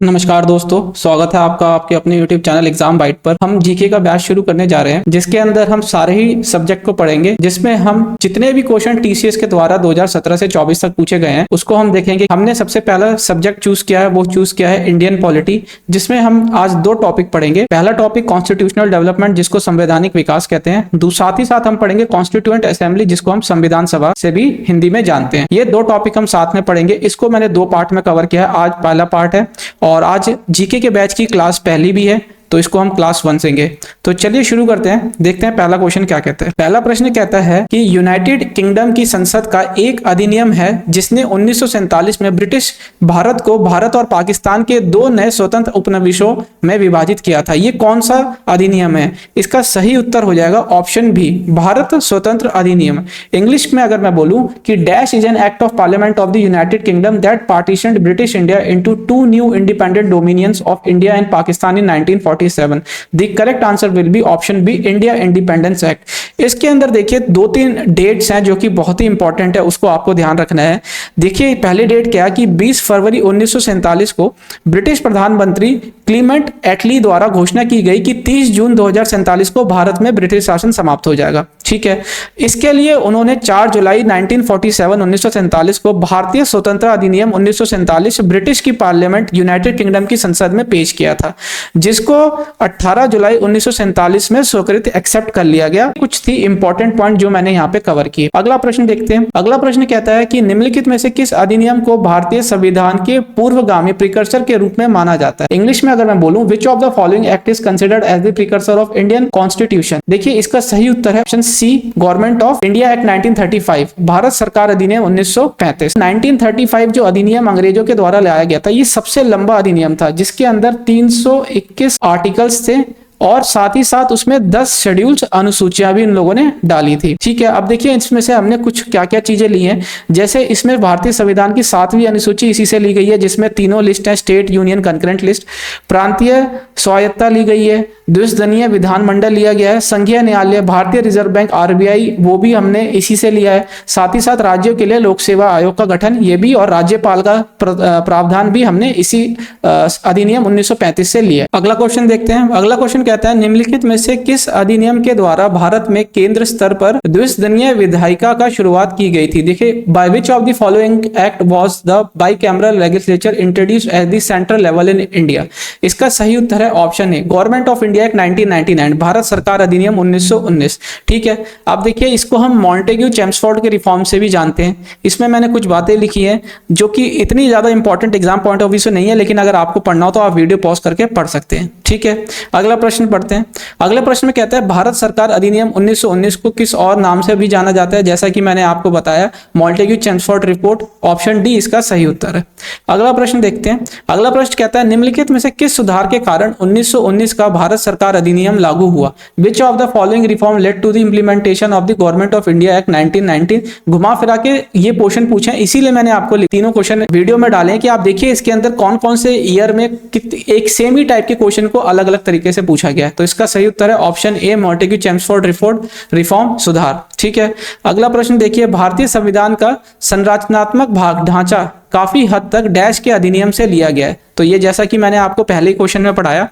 नमस्कार दोस्तों, स्वागत है आपका आपके अपने YouTube चैनल एग्जाम बाइट पर। हम जीके का बैच शुरू करने जा रहे हैं, जिसके अंदर हम सारे ही सब्जेक्ट को पढ़ेंगे, जिसमें हम जितने भी क्वेश्चन टीसीएस के द्वारा 2017 से 24 तक पूछे गए हैं उसको हम देखेंगे। हमने सबसे पहला सब्जेक्ट चूज किया है, वो चूज किया है इंडियन पॉलिटी, जिसमें हम आज दो टॉपिक पढ़ेंगे। पहला टॉपिक कॉन्स्टिट्यूशनल डेवलपमेंट, जिसको संवैधानिक विकास कहते हैं। साथ ही साथ हम पढ़ेंगे कॉन्स्टिट्यूएंट असेंबली, जिसको हम संविधान सभा से भी हिंदी में जानते हैं। ये दो टॉपिक हम साथ में पढ़ेंगे। इसको मैंने दो पार्ट में कवर किया है। आज पहला पार्ट है और आज जीके के बैच की क्लास पहली भी है, तो इसको हम क्लास 1 सेंगे। तो चलिए शुरू करते हैं, देखते हैं पहला क्वेश्चन क्या कहता है। पहला प्रश्न कहता है कि यूनाइटेड किंगडम की संसद का एक अधिनियम है जिसने 1947 में ब्रिटिश भारत को भारत और पाकिस्तान के दो नए स्वतंत्र उपनिवेशों में विभाजित किया था। ये कौन सा अधिनियम है? इसका सही उत्तर हो जाएगा ऑप्शन बी, भारत स्वतंत्र अधिनियम। इंग्लिश में अगर मैं बोलूं कि dash is an act of parliament of the United Kingdom that partitioned British India into two new independent dominions of India and Pakistan in 1947। The correct answer will be option B, India independence act. इसके अंदर देखिए दो तीन dates हैं जो कि बहुत ही important है, उसको आपको ध्यान रखना है। देखिए पहली डेट क्या है कि 20 फरवरी 1947 को ब्रिटिश प्रधानमंत्री क्लीमेंट एटली द्वारा घोषणा की गई कि 30 जून 2047 को भारत में ब्रिटिश शासन समाप्त हो जाएगा। ठीक है, इसके लिए उन्होंने 4 जुलाई 1947 को भारतीय स्वतंत्रता अधिनियम 1947 ब्रिटिश की पार्लियामेंट यूनाइटेड किंगडम की संसद में पेश किया था, जिसको 18 जुलाई 1947 में स्वीकृत एक्सेप्ट कर लिया गया। कुछ थी इंपॉर्टेंट पॉइंट जो मैंने यहाँ पे कवर किए। अगला प्रश्न देखते हैं। अगला प्रश्न कहता है कि निम्नलिखित में से किस अधिनियम को भारतीय संविधान के पूर्वगामी प्रिकर्सर के रूप में माना जाता है? इंग्लिश में अगर मैं बोलूं, which of the following act is considered as the precursor of Indian constitution? देखिए इसका सही उत्तर है option C, government of India act 1935, Bharat सरकार अधिनियम 1935। 1935 जो अधिनियम अंग्रेजों के द्वारा लाया गया था, ये सबसे लंबा अधिनियम था, जिसके अंदर 321 आर्टिकल्स थे और साथ ही साथ उसमें 10 शेड्यूल्स अनुसूचियां भी इन लोगों ने डाली थी। ठीक है, अब देखिए इसमें से हमने कुछ क्या क्या चीजें ली हैं। जैसे इसमें भारतीय संविधान की 7वीं अनुसूची इसी से ली गई है, जिसमें तीनों लिस्ट है, स्टेट, यूनियन, कंकरेंट लिस्ट। प्रांतीय स्वायत्तता ली गई है, द्विसदनीय विधानमंडल लिया गया है, संघीय न्यायालय, भारतीय रिजर्व बैंक आरबीआई, वो भी हमने इसी से लिया है। साथ ही साथ राज्यों के लिए लोक सेवा आयोग का गठन, ये भी, और राज्यपाल का प्रावधान भी हमने इसी अधिनियम 1935 से लिया है। अगला क्वेश्चन देखते हैं। अगला क्वेश्चन कहता है निम्नलिखित में से किस अधिनियम के द्वारा भारत में केंद्र स्तर पर द्विसदनीय विधायिका का शुरुआत की गई थी? देखिए, bye which of the following act was the bicameral legislature introduced at the central level in India? इसका सही उत्तर है option A, government of India act 1999, Bharat सरकार अधिनियम 1919। ठीक है, अब देखिए इसको हम मॉन्टेग्यू चेम्सफोर्ड के रिफॉर्म से भी जानते हैं। इसमें मैंने कुछ बातें लिखी हैं जो कि इतनी ज्यादा important exam point of view से नहीं है, लेकिन अगर आपको पढ़ना हो तो आप वीडियो पॉज करके पढ़ सकते हैं। ठीक है, अगला प्रश्न पढ़ते हैं। अगले प्रश्न में कहता है भारत सरकार अधिनियम 1919 को किस और नाम से भी जाना जाता है? जैसा कि मैंने आपको बताया, Montagu Chelmsford report, option D इसका सही उत्तर है। अगला प्रश्न देखते हैं। अगला प्रश्न कहता है निम्नलिखित में से किस सुधार के कारण 1919 का भारत सरकार अधिनियम लागू हुआ? Which of the following reform led to the implementation of the government of India act 1919? घुमा फिरा के ये क्वेश्चन पूछे, इसीलिए मैंने आपको तीनों क्वेश्चन वीडियो में डाले कि आप देखिए इसके अंदर कौन कौन से ईयर में एक सेम ही टाइप के क्वेश्चन को अलग अलग तरीके से पूछा गया है। तो इसका सही उत्तर है option A, Montagu Chelmsford reform, सुधार। ठीक है, अगला प्रश्न देखिए, भारतीय संविधान का संरचनात्मक भाग ढांचा काफी हद तक डैश के अधिनियम से लिया गया है। तो ये जैसा कि मैंने आपको पहले क्वेश्चन में पढ़ाया,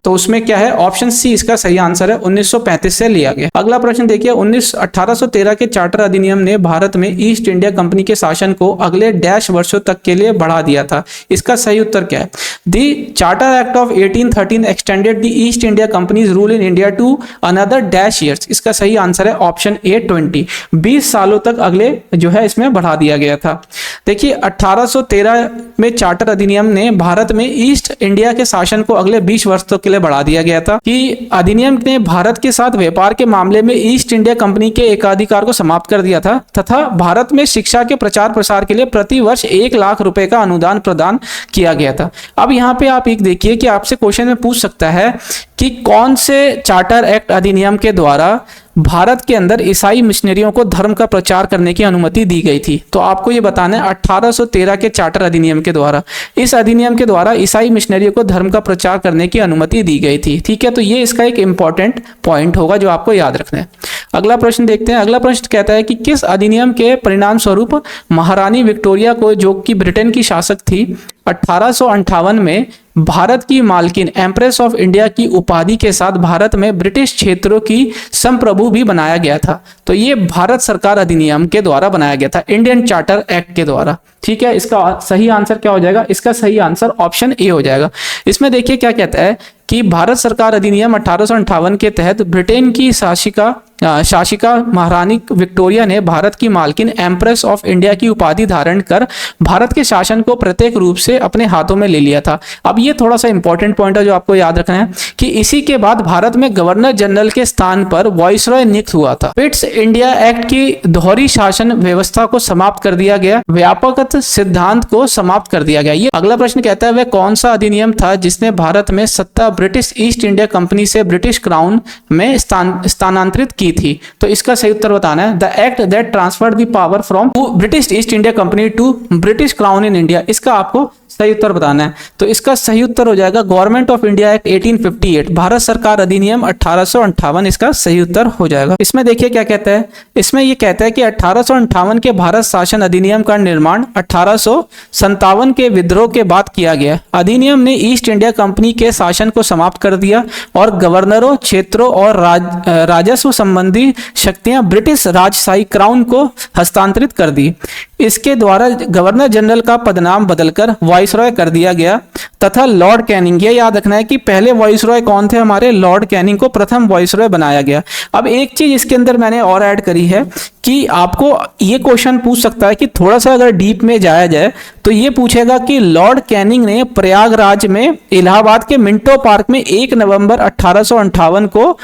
तो उसमें क्या है, ऑप्शन सी इसका सही आंसर है, 1935 से लिया गया। अगला प्रश्न देखिए, 1813 के चार्टर अधिनियम ने भारत में ईस्ट इंडिया कंपनी के शासन को अगले डैश वर्षों तक के लिए बढ़ा दिया था। इसका सही उत्तर क्या है? The charter act of 1813 extended the East India company's rule in India to another dash years. इसका सही आंसर है ऑप्शन ए, 20 सालों तक अगले जो है इसमें बढ़ा दिया गया था। देखिए 1813 में चार्टर अधिनियम ने भारत में ईस्ट इंडिया के शासन को अगले 20 वर्ष तक के लिए बढ़ा दिया गया था कि अधिनियम ने भारत के साथ व्यापार के मामले में ईस्ट इंडिया कंपनी के एकाधिकार को समाप्त कर दिया था तथा भारत में शिक्षा के प्रचार प्रसार के लिए प्रति वर्ष 1 लाख रुपए का अनुदान प्रदान किया गया था। अब यहाँ पे आप एक देखिए कि आपसे क्वेश्चन में पूछ सकता है कि कौन से चार्टर एक्ट अधिनियम के द्वारा भारत के अंदर ईसाई मिशनरियों को धर्म का प्रचार करने की अनुमति दी गई थी। तो आपको ये बताना है 1813 के चार्टर अधिनियम के द्वारा, इस अधिनियम के द्वारा ईसाई मिशनरियों को धर्म का प्रचार करने की अनुमति दी गई थी। ठीक है, तो ये इसका एक इंपॉर्टेंट पॉइंट होगा जो आपको याद रखना है। अगला प्रश्न देखते हैं। अगला प्रश्न कहता है कि किस अधिनियम के परिणाम स्वरूप महारानी विक्टोरिया को, जो कि ब्रिटेन की शासक थी, 1858 में भारत की मालकिन एम्प्रेस ऑफ इंडिया की उपाधि के साथ भारत में ब्रिटिश क्षेत्रों की संप्रभु भी बनाया गया था। तो ये भारत सरकार अधिनियम के द्वारा बनाया गया था, इंडियन चार्टर एक्ट के द्वारा। ठीक है, इसका सही आंसर क्या हो जाएगा? इसका सही आंसर ऑप्शन ए हो जाएगा। इसमें देखिए क्या कहता है कि भारत सरकार अधिनियम 1858 के तहत ब्रिटेन की शासिका महारानी विक्टोरिया ने भारत की मालकिन एम्प्रेस ऑफ इंडिया की उपाधि धारण कर भारत के शासन को प्रत्येक रूप से अपने हाथों में ले लिया था। अब ये थोड़ा सा इंपॉर्टेंट पॉइंट है जो आपको याद रखना है कि इसी के बाद भारत में गवर्नर जनरल के स्थान पर वाइसरॉय नियुक्त हुआ था। पिट्स इंडिया एक्ट की दोहरी शासन व्यवस्था को समाप्त कर दिया गया, व्यापक सिद्धांत को समाप्त कर दिया गया। ये अगला प्रश्न कहता है वह कौन सा अधिनियम था जिसने भारत में सत्ता ब्रिटिश ईस्ट इंडिया कंपनी से ब्रिटिश क्राउन में स्थानांतरित की थी? तो इसका सही उत्तर बताना है। The act that transferred the power from British East India company to British crown in India. इसका आपको सही उत्तर बताना है। तो इसका सही उत्तर हो जाएगा government of India act 1858, Bharat सरकार अधिनियम 1858 इसका सही उत्तर हो जाएगा। इसमें देखिए क्या कहता है, इसमें ये कहता है कि 1858 के भारत शासन अधिनियम का निर्माण 1857 के विद्रोह के बाद किया गया। अधिनियम ने ईस्ट इंडिया कंपनी के शासन को समाप्त कर दिया और गवर्नरों, क्षेत्रों और राजस्व संबंधी शक्तियां ब्रिटिश राजशाही क्राउन को हस्तांतरित कर दी। इसके द्वारा गवर्नर जनरल का पदनाम बदलकर वाइसरॉय कर दिया गया तथा लॉर्ड कैनिंग, ये याद रखना है कि पहले वाइसरॉय कौन थे हमारे? लॉर्ड कैनिंग को प्रथम वाइसरॉय बनाया गया। अब एक चीज इसके अंदर मैंने और ऐड करी है कि आपको ये क्वेश्चन पूछ सकता है कि थोड़ा सा अगर डीप में जाया जाए तो ये पूछेगा कि लॉर्ड कैनिंग ने प्रयागराज में इलाहाबाद के मिंटो पार्क में 1 नवंबर 1858 को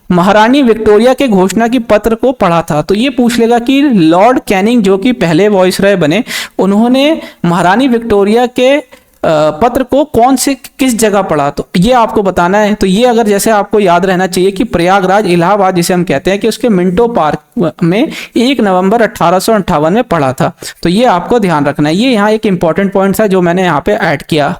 महारानी विक्टोरिया के घोषणा की पत्र को पढ़ा था। तो ये पूछ लेगा कि लॉर्ड कैनिंग जो कि पहले वाइसरॉय बने, उन्होंने महारानी विक्टोरिया के पत्र को कौन से किस जगह पढ़ा? तो ये आपको बताना है। तो ये अगर जैसे आपको याद रहना चाहिए कि प्रयागराज इलाहाबाद जिसे हम कहते हैं कि उसके मिंटो पार्क में 1 नवंबर 1858 में पढ़ा था। तो ये आपको ध्यान रखना है। ये यहाँ एक इंपॉर्टेंट पॉइंट था जो मैंने यहाँ पे ऐड किया।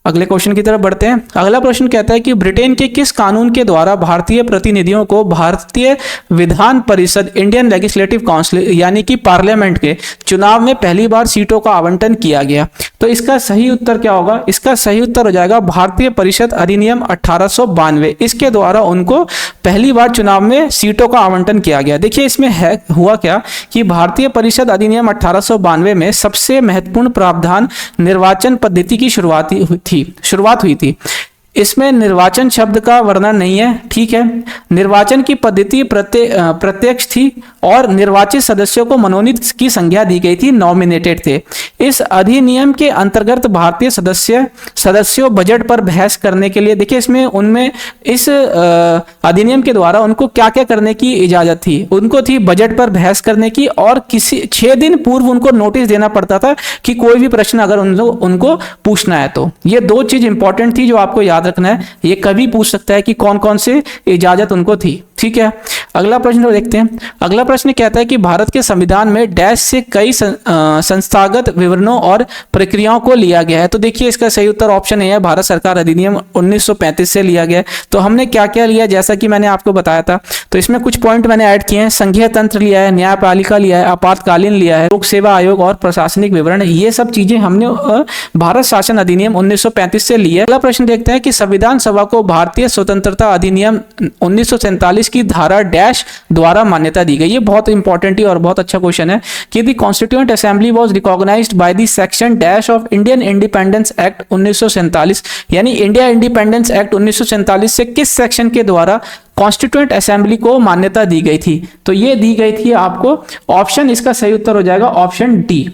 अगले क्वेश्चन की तरफ बढ़ते हैं। अगला प्रश्न कहता है कि ब्रिटेन के किस कानून के द्वारा भारतीय प्रतिनिधियों को भारतीय Vidhan Parishad Indian legislative council यानी कि पार्लियामेंट के चुनाव में पहली बार सीटों का आवंटन किया गया? तो इसका सही उत्तर क्या होगा? इसका सही उत्तर हो जाएगा भारतीय परिषद अधिनियम 1892। इसके द्वारा उनको पहली बार चुनाव में सीटों का आवंटन किया गया। देखिए इसमें है हुआ क्या कि भारतीय परिषद अधिनियम 1892 में सबसे महत्वपूर्ण प्रावधान निर्वाचन पद्धति की शुरुआत हुई थी। इसमें निर्वाचन शब्द का वर्णन नहीं है, ठीक है। निर्वाचन की पद्धति प्रत्यक्ष थी और निर्वाचित सदस्यों को मनोनीत की संज्ञा दी गई थी, नॉमिनेटेड थे। इस अधिनियम के अंतर्गत भारतीय सदस्यों बजट पर बहस करने के लिए, देखिए इसमें उनमें इस अधिनियम के द्वारा उनको क्या क्या करने की इजाजत थी? उनको थी बजट पर बहस करने की और 6 दिन पूर्व उनको नोटिस देना पड़ता था कि कोई भी प्रश्न अगर उनको पूछना है तो। ये 2 चीज इंपॉर्टेंट थी जो आपको याद रखना है। ये कभी पूछ सकता है कि कौन कौन से इजाजत उनको थी, ठीक है। अगला प्रश्न देखते हैं। अगला प्रश्न कहता है कि भारत के संविधान में डैश से कई संस्थागत विवरणों और प्रक्रियाओं को लिया गया है। तो देखिए इसका सही उत्तर ऑप्शन ए है, भारत सरकार अधिनियम 1935 से लिया गया है। तो हमने क्या क्या लिया जैसा कि मैंने आपको बताया था। तो इसमें कुछ पॉइंट मैंने ऐड किए हैं। संघीय तंत्र लिया है, न्यायपालिका लिया है, आपातकालीन लिया है, लोक सेवा आयोग और प्रशासनिक विवरण, ये सब चीजें हमने भारत शासन अधिनियम 1935 से ली है। अगला प्रश्न देखते हैं कि संविधान सभा को भारतीय स्वतंत्रता अधिनियम 1947 की धारा डैश द्वारा मान्यता दी गई। ये बहुत इंपॉर्टेंट ही और बहुत अच्छा क्वेश्चन है कि the constituent assembly was recognised by the section dash of Indian independence act 1947, यानी इंडिया इंडिपेंडेंस एक्ट 1947 से किस सेक्शन के द्वारा कॉन्स्टिट्यूएंट असेंबली को मान्यता दी गई थी? तो ये दी गई थी आपको ऑप्शन, इसका सही उत्तर हो जाएगा ऑप्शन डी।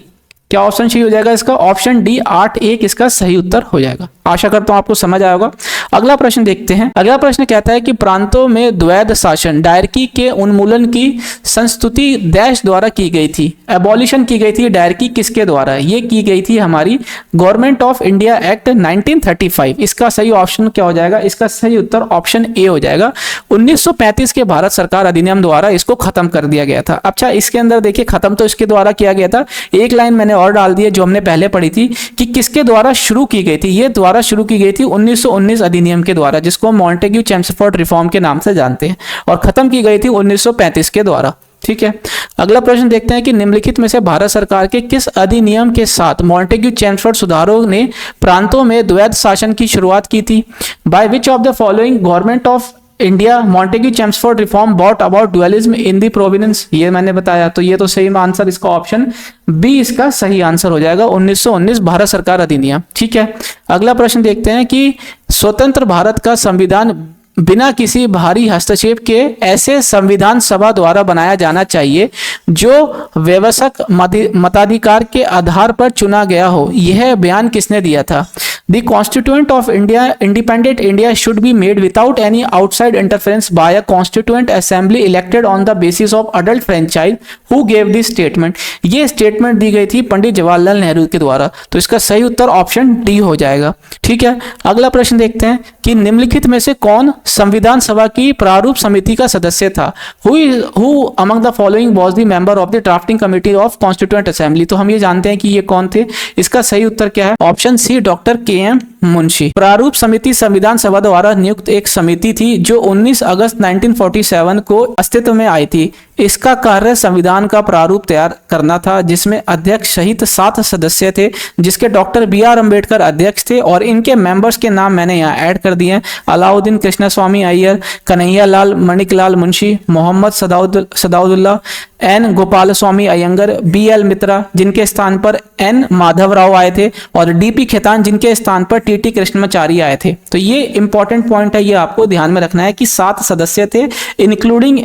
क्या ऑप्शन सही हो जाएगा इसका? ऑप्शन डी 8(1) इसका सही उत्तर हो जाएगा। आशा करता हूं आपको समझ आया होगा। अगला प्रश्न देखते हैं। अगला प्रश्न कहता है कि प्रांतों में द्वैध शासन डायरकी के उन्मूलन की संस्तुति डैश द्वारा की गई थी। एबॉलिशन की गई थी डायरकी किसके द्वारा? ये की गई थी हमारी गवर्नमेंट ऑफ इंडिया एक्ट 1935। इसका सही ऑप्शन क्या हो जाएगा? इसका सही उत्तर ऑप्शन ए हो जाएगा। 1935 के भारत सरकार अधिनियम द्वारा इसको खत्म कर दिया गया था। अच्छा, इसके अंदर देखिए खत्म तो इसके द्वारा किया गया था। एक लाइन मैंने और डाल दी है जो हमने पहले पढ़ी थी कि किसके द्वारा शुरू की गई थी। ये द्वारा शुरू की गई थी 1919 अधिनियम के द्वारा, जिसको मॉन्टेग्यू चेम्सफोर्ड रिफॉर्म के नाम से जानते हैं, और खत्म की गई थी 1935 के द्वारा, ठीक है। अगला प्रश्न देखते हैं कि निम्नलिखित में से भारत सरकार के किस अधिनियम के साथ मॉन्टेग्यू चेम्सफोर्ड सुधारों ने प्रांतों में द्वैध शासन की शुरुआत की थी? By which of the following government of India Montagu Chelmsford reform brought about dualism in the providence? ये मैंने बताया, तो ये तो सही आंसर, इसका ऑप्शन बी इसका सही आंसर हो जाएगा, 1919 भारत सरकार अधिनियम। ठीक है। अगला प्रश्न देखते हैं कि स्वतंत्र भारत का संविधान बिना किसी बाहरी हस्तक्षेप के ऐसे संविधान सभा द्वारा बनाया जाना चाहिए जो व्यवसक मताधिकार के आधार पर चुना गया हो। यह बयान किसने दिया था? The Constituent of India, independent India should be made without any outside interference by a Constituent Assembly elected on the basis of adult franchise. Who gave this statement? ये स्टेटमेंट दी गई थी पंडित जवाहरलाल नेहरू के द्वारा, तो इसका सही उत्तर ऑप्शन डी हो जाएगा। ठीक है। अगला प्रश्न देखते हैं कि निम्नलिखित में से कौन संविधान सभा की प्रारूप समिति का सदस्य था? Who among the following was the member of the drafting committee of Constituent Assembly? तो हम ये जानते हैं कि ये कौन थे। इसका सही उत्तर क्या है? Option C doctor K M. Munshi. प्रारूप समिति संविधान सभा द्वारा नियुक्त एक समिति थी जो 19 अगस्त 1947 को अस्तित्व में आई थी। इसका कार्य संविधान का प्रारूप तैयार करना था, जिसमें अध्यक्ष सहित 7 सदस्य थे, जिसके डॉक्टर बी.आर. अम्बेडकर अध्यक्ष थे और इनके मेंबर्स के नाम मैंने यहाँ ऐड कर दिए हैं। Alauddin Krishnaswamy Iyer, Kanhaiya Lal Maneklal Munshi, Mohammad सदाउद्दौला, N Gopal Swami Iyengar, BL. मित्रा जिनके स्थान पर एन माधवराव आए थे, और डी.पी. खेतान जिनके स्थान पर टी.टी. कृष्णमाचारी आए थे। तो ये इंपॉर्टेंट पॉइंट है, ये आपको ध्यान में रखना है कि 7 सदस्य थे, इंक्लूडिंग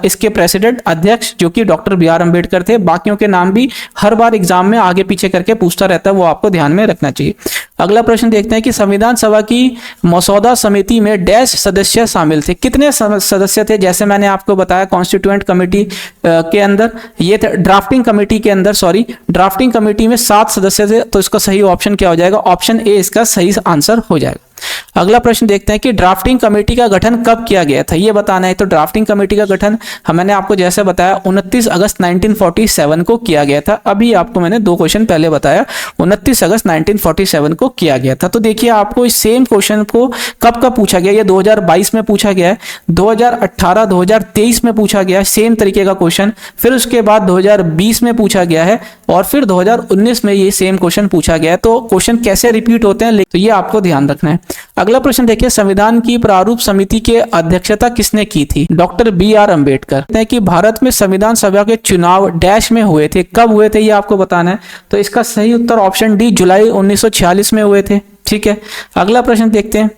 इसके प्रेसिडेंट अध्यक्ष जो कि डॉक्टर बी.आर. अम्बेडकर थे। बाकियों के नाम भी हर बार एग्जाम में आगे पीछे करके पूछता रहता है, वो आपको ध्यान में रखना चाहिए। अगला प्रश्न देखते हैं कि संविधान सभा की मसौदा समिति में डैश सदस्य शामिल थे। कितने सदस्य थे? जैसे मैंने आपको बताया कॉन्स्टिट्यूएंट कमेटी के अंदर ये थे, ड्राफ्टिंग कमेटी के अंदर, सॉरी ड्राफ्टिंग कमेटी में 7 सदस्य थे, तो इसका सही ऑप्शन क्या हो जाएगा? ऑप्शन ए इसका सही आंसर हो जाएगा। अगला प्रश्न देखते हैं कि ड्राफ्टिंग कमेटी का गठन कब किया गया था, ये बताना है। तो ड्राफ्टिंग कमेटी का गठन मैंने आपको जैसे बताया 29 अगस्त 1947 को किया गया था। अभी आपको मैंने 2 क्वेश्चन पहले बताया, 29 अगस्त 1947 को किया गया था। तो देखिए आपको इस सेम क्वेश्चन को कब कब पूछा गया, ये 2022 में पूछा गया है, 2018 2023 में पूछा गया है सेम तरीके का क्वेश्चन, फिर उसके बाद 2020 में पूछा गया है, और फिर 2019 में ये सेम क्वेश्चन पूछा गया है। तो क्वेश्चन कैसे रिपीट होते हैं, तो ये आपको ध्यान रखना है। अगला प्रश्न देखिए, संविधान की प्रारूप समिति के अध्यक्षता किसने की थी? Doctor B R. अम्बेडकर। कहते हैं कि भारत में संविधान सभा के चुनाव डैश में हुए थे, कब हुए थे ये आपको बताना है। तो इसका सही उत्तर ऑप्शन डी जुलाई 1946 में हुए थे। ठीक है। अगला प्रश्न देखते हैं।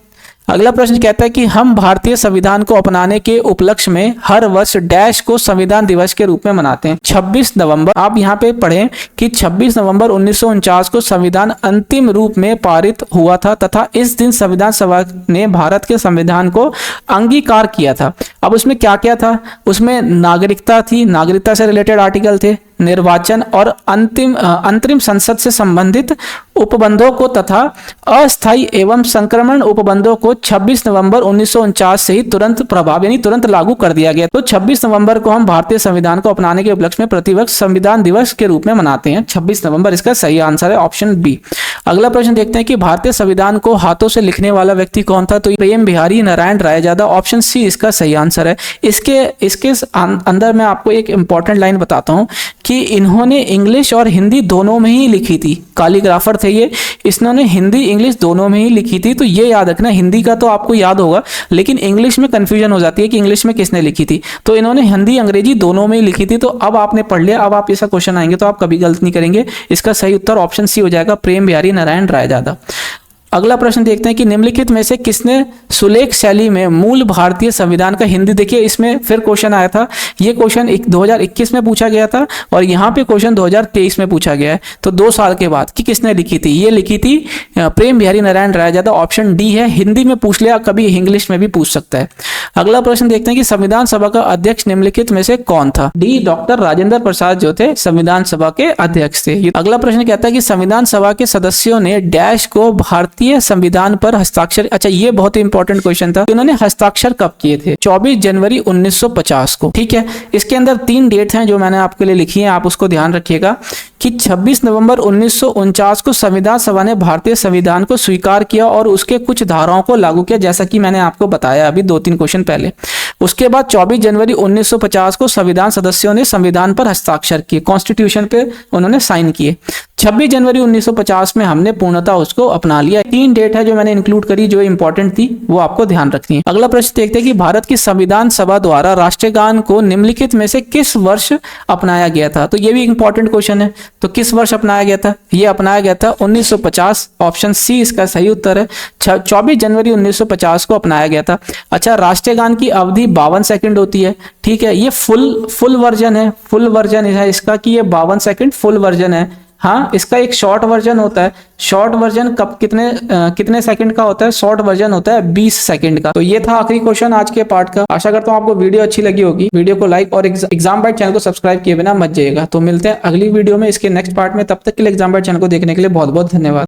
अगला प्रश्न कहता है कि हम भारतीय संविधान को अपनाने के उपलक्ष्य में हर वर्ष डैश को संविधान दिवस के रूप में मनाते हैं। 26 नवंबर, आप यहाँ पे पढ़ें कि 26 नवंबर 1949 को संविधान अंतिम रूप में पारित हुआ था, तथा इस दिन संविधान सभा ने भारत के संविधान को अंगीकार किया था। अब उसमें क्या क्या था? उसमें नागरिकता थी, नागरिकता से रिलेटेड आर्टिकल थे, निर्वाचन और अंतरिम संसद से संबंधित उपबंधों को तथा अस्थायी एवं संक्रमण उपबंधों को 26 नवंबर 1949 से ही तुरंत प्रभाव यानी तुरंत लागू कर दिया गया। तो 26 नवंबर को हम भारतीय संविधान को अपनाने के उपलक्ष्य में प्रतिवर्ष संविधान दिवस के रूप में मनाते हैं। 26 नवंबर इसका सही आंसर है, ऑप्शन बी। अगला प्रश्न देखते हैं कि भारतीय संविधान को हाथों से लिखने वाला व्यक्ति कौन था? तो प्रेम बिहारी नारायण रायजादा, ऑप्शन सी इसका सही आंसर है। इसके अंदर मैं आपको एक इंपॉर्टेंट लाइन बताता हूँ कि इन्होंने इंग्लिश और हिंदी दोनों में ही लिखी थी, कैलीग्राफर थे ये, इन्होंने हिंदी इंग्लिश दोनों में ही लिखी थी। तो ये याद रखना, हिंदी का तो आपको याद होगा, लेकिन इंग्लिश में कंफ्यूजन हो जाती है कि इंग्लिश में किसने लिखी थी। तो इन्होंने हिंदी अंग्रेजी दोनों में ही लिखी थी। तो अब आपने पढ़ लिया, अब आप ऐसा क्वेश्चन आएंगे तो आप कभी गलत नहीं करेंगे। इसका सही उत्तर ऑप्शन सी हो जाएगा, प्रेम बिहारी नारायण रायजादा। अगला प्रश्न देखते हैं कि निम्नलिखित में से किसने सुलेख शैली में मूल भारतीय संविधान का हिंदी, देखिए इसमें फिर क्वेश्चन आया था, ये क्वेश्चन 2021 में पूछा गया था और यहाँ पे क्वेश्चन 2023 में पूछा गया है। तो 2 साल के बाद कि किसने लिखी थी, ये लिखी थी प्रेम बिहारी नारायण रायजादा, ऑप्शन डी है। हिंदी में पूछ लिया, कभी इंग्लिश में भी पूछ सकता है। अगला प्रश्न देखते हैं कि संविधान सभा का अध्यक्ष निम्नलिखित में से कौन था? डी डॉक्टर राजेंद्र प्रसाद जो थे संविधान सभा के अध्यक्ष थे। अगला प्रश्न कहता है कि संविधान सभा के सदस्यों ने डैश को भारतीय संविधान पर हस्ताक्षर, अच्छा ये बहुत ही इंपॉर्टेंट क्वेश्चन था, उन्होंने हस्ताक्षर कब किए थे? 24 जनवरी 1950 को। ठीक है। इसके अंदर 3 डेट हैं जो मैंने आपके लिए लिखी हैं, आप उसको ध्यान रखिएगा कि 26 नवंबर 1949 को संविधान सभा ने भारतीय संविधान को स्वीकार किया और उसके कुछ धाराओं को लागू किया, जैसा कि मैंने आपको बताया अभी 2-3 क्वेश्चन पहले। उसके बाद 24 जनवरी 1950 को संविधान सदस्यों ने संविधान पर हस्ताक्षर किए, कॉन्स्टिट्यूशन पे उन्होंने साइन किए। 26 जनवरी 1950 में हमने पूर्णतः उसको अपना लिया। 3 डेट है जो मैंने इंक्लूड करी, जो इंपॉर्टेंट थी वो आपको ध्यान रखनी है। अगला प्रश्न देखते हैं कि भारत की संविधान सभा द्वारा राष्ट्रीय गान को निम्नलिखित में से किस वर्ष अपनाया गया था। तो ये भी इंपॉर्टेंट क्वेश्चन है। तो किस वर्ष अपनाया गया था? ये अपनाया गया था 1950। ऑप्शन सी इसका सही उत्तर है। 24 जनवरी 1950 को अपनाया गया था। अच्छा, राष्ट्रीय गान की अवधि 52 सेकंड होती है। ठीक है, ये फुल वर्जन है, फुल वर्जन है इसका कि ये 52 सेकंड फुल वर्जन है। हाँ, इसका एक शॉर्ट वर्जन होता है। शॉर्ट वर्जन कब कितने सेकंड का होता है? शॉर्ट वर्जन होता है 20 सेकंड का। तो ये था आखिरी क्वेश्चन आज के पार्ट का। आशा करता हूँ आपको वीडियो अच्छी लगी होगी। वीडियो को लाइक और एग्जाम बाइट चैनल को सब्सक्राइब किए बिना मत जाइएगा। तो मिलते हैं अगली वीडियो में इसके नेक्स्ट पार्ट में। तब तक के लिए एग्जाम बाइट चैनल को देखने के लिए बहुत बहुत धन्यवाद।